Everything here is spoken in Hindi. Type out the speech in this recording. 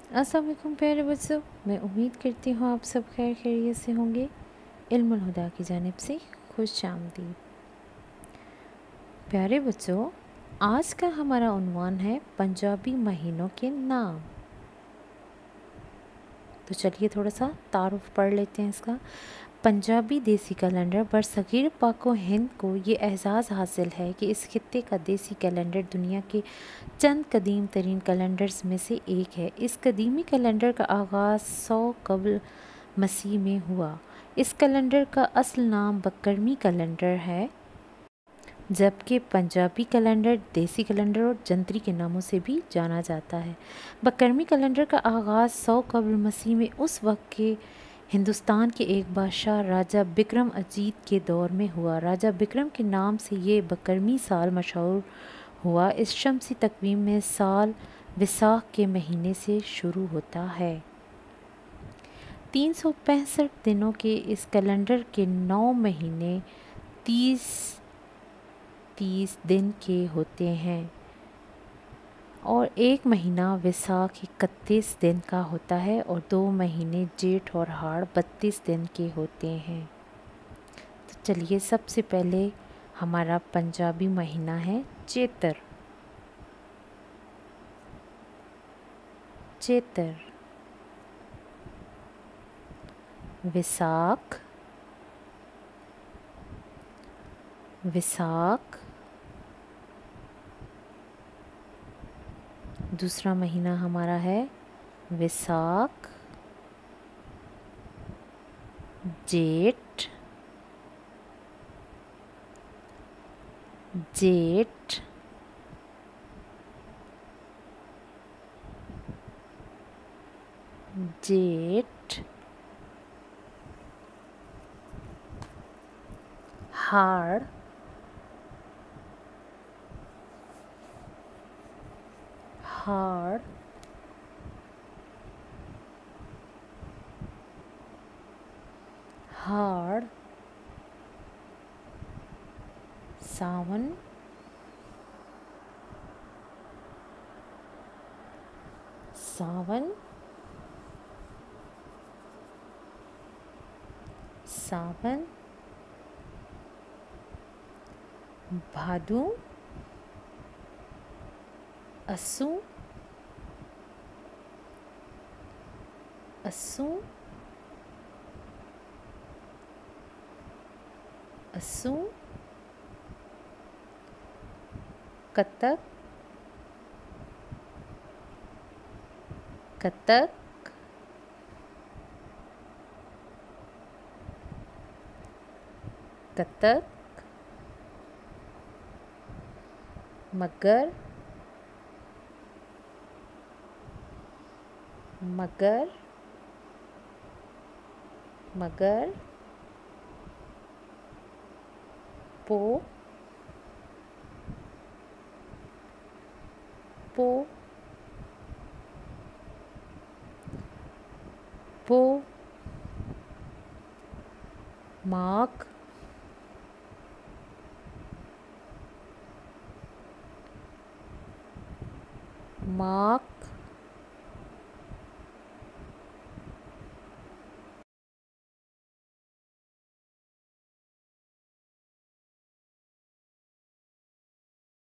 अस्सलाम वालेकुम प्यारे बच्चों, मैं उम्मीद करती हूँ आप सब खैर खैरियत से होंगे। इल्मुल हुदा की जानिब से खुश आमदीद। प्यारे बच्चों, आज का हमारा उन्वान है पंजाबी महीनों के नाम। तो चलिए थोड़ा सा तारुफ पढ़ लेते हैं इसका। पंजाबी देसी कैलेंडर बरसगीर पाक व हिंद को ये एज़ाज़ हासिल है कि इस खित्ते का देसी कैलेंडर दुनिया के चंद कदीम तरीन कैलेंडर्स में से एक है। इस कदीमी कैलेंडर का आगाज़ 100 कबल मसीह में हुआ। इस कैलेंडर का असल नाम बकरमी कैलेंडर है, जबकि पंजाबी कैलेंडर देसी कैलेंडर और जंतरी के नामों से भी जाना जाता है। बकरमी कैलेंडर का आगाज़ 100 कबल मसीह में उस वक्त के हिंदुस्तान के एक बादशाह राजा बिक्रम अजीत के दौर में हुआ। राजा बिक्रम के नाम से ये बकरमी साल मशहूर हुआ। इस शमसी तकवीम में साल विसाख के महीने से शुरू होता है। 365 दिनों के इस कैलेंडर के 9 महीने 30 दिन के होते हैं और एक महीना विसाख 31 दिन का होता है और 2 महीने जेठ और हाड़ 32 दिन के होते हैं। तो चलिए सबसे पहले हमारा पंजाबी महीना है चेतर। चेतर, विसाख, विसाख। दूसरा महीना हमारा है विसाख, जेठ, जेठ, जेठ, हाड़, हाड़, हाड़, सावन, सावन, सावन, भादु, अस्सू, अस्सू, अस्सू, कतक, कतक, कतक, मगर, मगर, मगर, पो, पो, पो, माघ, माघ,